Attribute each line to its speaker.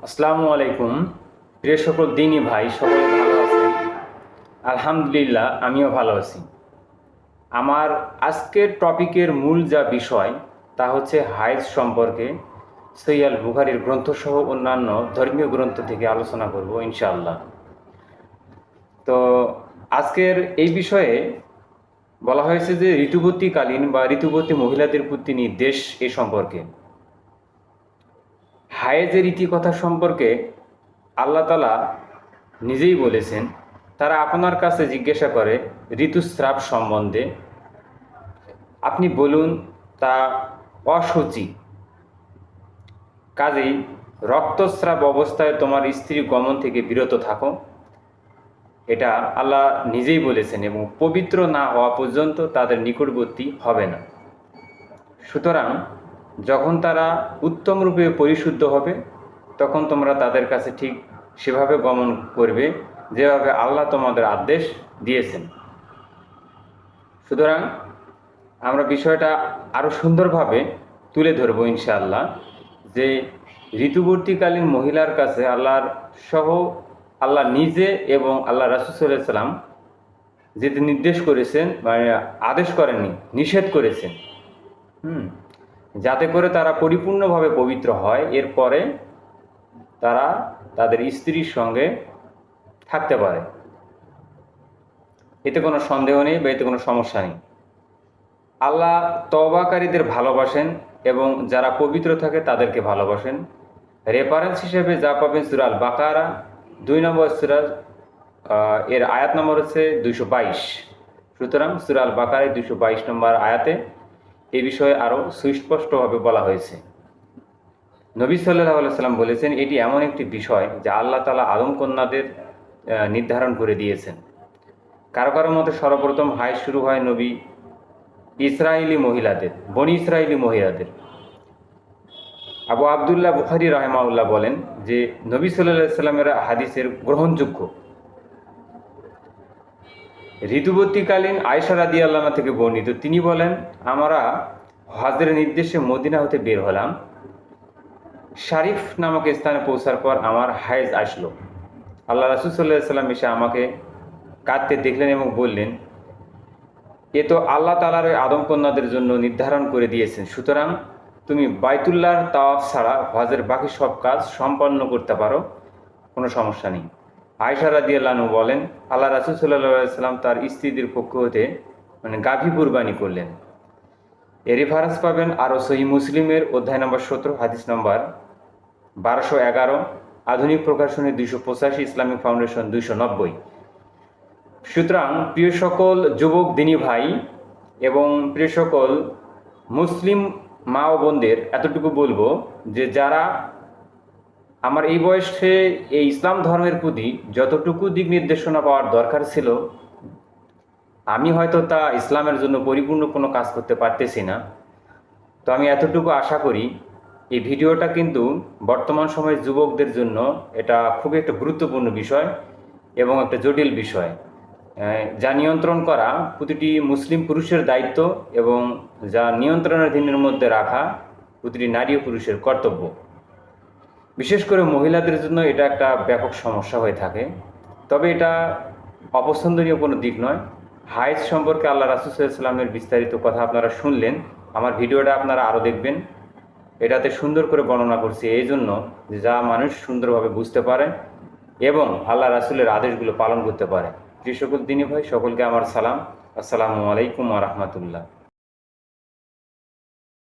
Speaker 1: আসসালামু আলাইকুম। প্রিয় সকল দিনী ভাই, সকলে ভালো আছেন? আলহামদুলিল্লাহ, আমিও ভালো আছি। আমার আজকের টপিকের মূল যা বিষয় তা হচ্ছে হায়েজ সম্পর্কে সহিহ আল বুখারীর গ্রন্থসহ অন্যান্য ধর্মীয় গ্রন্থ থেকে আলোচনা করব ইনশাআল্লাহ। তো আজকের এই বিষয়ে বলা হয়েছে যে ঋতুবতীকালীন বা ঋতুবতী মহিলাদের প্রতি নির্দেশ এ সম্পর্কে। হায়েজের ইতিকথা সম্পর্কে আল্লাহ তাআলা নিজেই বলেছেন, তারা আপনার কাছে জিজ্ঞাসা করে ঋতুস্রাব সম্বন্ধে, আপনি বলুন তা অশুচি। কাজেই রক্তস্রাব অবস্থায় তোমার স্ত্রী গমন থেকে বিরত থাকো, এটা আল্লাহ নিজেই বলেছেন, এবং পবিত্র না হওয়া পর্যন্ত তাদের নিকটবর্তী হবে না। সুতরাং যখন তারা উত্তম রূপে পরিশুদ্ধ হবে তখন তোমরা তাদের কাছে ঠিক সেভাবে গমন করবে যেভাবে আল্লাহ তোমাদের আদেশ দিয়েছেন। সুতরাং আমরা বিষয়টা আরও সুন্দরভাবে তুলে ধরব ইনশাআল্লাহ, যে ঋতুবর্তীকালীন মহিলার কাছে আল্লাহ নিজে এবং আল্লাহ রাসূল সাল্লাল্লাহু আলাইহি ওয়াসাল্লাম যেটি নির্দেশ করেছেন, মানে আদেশ করেননি, নিষেধ করেছেন, যাতে করে তারা পরিপূর্ণভাবে পবিত্র হয়, এরপরে তারা তাদের স্ত্রীর সঙ্গে থাকতে পারে। এতে কোনো সন্দেহ নেই বা এতে কোনো সমস্যা নেই। আল্লাহ তওবাকারীদের ভালোবাসেন এবং যারা পবিত্র থাকে তাদেরকে ভালোবাসেন। রেফারেন্স হিসেবে যা পাবেন সূরা আল বাকারা 2 নম্বর সূরা, এর আয়াত নম্বর হচ্ছে 222। সুতরাং সূরা আল বাকারায় 222 নম্বর আয়াতে এই বিষয়ে আরও সুস্পষ্টভাবে বলা হয়েছে। নবী সাল্লাল্লাহু আলাইহি সাল্লাম বলেছেন, এটি এমন একটি বিষয় যা আল্লাহ তাআলা আদম কন্যাদের নির্ধারণ করে দিয়েছেন। কারো কারো মতে সর্বপ্রথম হায়েজ শুরু হয় বনি ইসরাইলি মহিলাদের। আবু আবদুল্লাহ বুখারী রাহিমাহুল্লাহ বলেন যে নবী সাল্লাল্লাহু আলাইহি সাল্লামের হাদিসের গ্রহণযোগ্য। ঋতুবর্তীকালীন আয়েশা রাদিয়াল্লাহু আনহা থেকে বর্ণিত, তিনি বলেন, আমরা হজের নির্দেশে মদিনা হতে বের হলাম। শারিফ নামক স্থানে পৌঁছার পর আমার হায়েজ আসলো। আল্লাহ রাসূল সাল্লাল্লাহু আলাইহি সাল্লাম এসে আমাকে কাঁদতে দেখলেন এবং বললেন, এ তো আল্লাহ তাআলার ওই আদম কন্যাদের জন্য নির্ধারণ করে দিয়েছেন, সুতরাং তুমি বাইতুল্লাহর তাওয়াফ ছাড়া হজের বাকি সব কাজ সম্পন্ন করতে পারো, কোনো সমস্যা নেই। আয়েশা রাদিয়াল্লাহু আনহা বলেন, আল্লাহ রাসূল সাল্লাল্লাহু আলাইহি সাল্লাম তার স্ত্রীদের পক্ষ হতে গাভী কুরবানি করলেন। এর রেফারেন্স পাবেন আরও সহিহ মুসলিমের অধ্যায় নম্বর 17, হাদিস নম্বর 1211, আধুনিক প্রকাশনী 285, ইসলামিক ফাউন্ডেশন 290। সুতরাং প্রিয় সকল যুবক দিনী ভাই এবং প্রিয় সকল মুসলিম মা ও বোনদের এতটুকু বলবো যে যারা আমার এই বয়সে এই ইসলাম ধর্মের প্রতি যতটুকু দিক নির্দেশনা পাওয়ার দরকার ছিল, আমি হয়তো তা ইসলামের জন্য পরিপূর্ণ কোনো কাজ করতে পারতেছি না, তো আমি এতটুকু আশা করি এই ভিডিওটা কিন্তু বর্তমান সময়ের যুবকদের জন্য এটা খুবই একটা গুরুত্বপূর্ণ বিষয় এবং একটা জটিল বিষয়, যা নিয়ন্ত্রণ করা প্রতিটি মুসলিম পুরুষের দায়িত্ব এবং যা নিয়ন্ত্রণাধীনের মধ্যে রাখা প্রতিটি নারী ও পুরুষের কর্তব্য। বিশেষ করে মহিলাদের জন্য এটা একটা ব্যাপক সমস্যা হয়ে থাকে, তবে এটা অপছন্দনীয় কোনো দিক নয়। হায়েজ সম্পর্কে আল্লাহ রাসূল সাল্লাল্লাহু আলাইহি ওয়াসাল্লামের বিস্তারিত কথা আপনারা শুনলেন, আমার ভিডিওটা আপনারা আরও দেখবেন। এটাতে সুন্দর করে বর্ণনা করছি এই জন্য যা মানুষ সুন্দরভাবে বুঝতে পারে এবং আল্লাহ রাসূলের আদেশগুলো পালন করতে পারে। যে সকল দিনী ভাই, সকলকে আমার সালাম। আসসালামু আলাইকুম ওয়া রাহমাতুল্লাহ।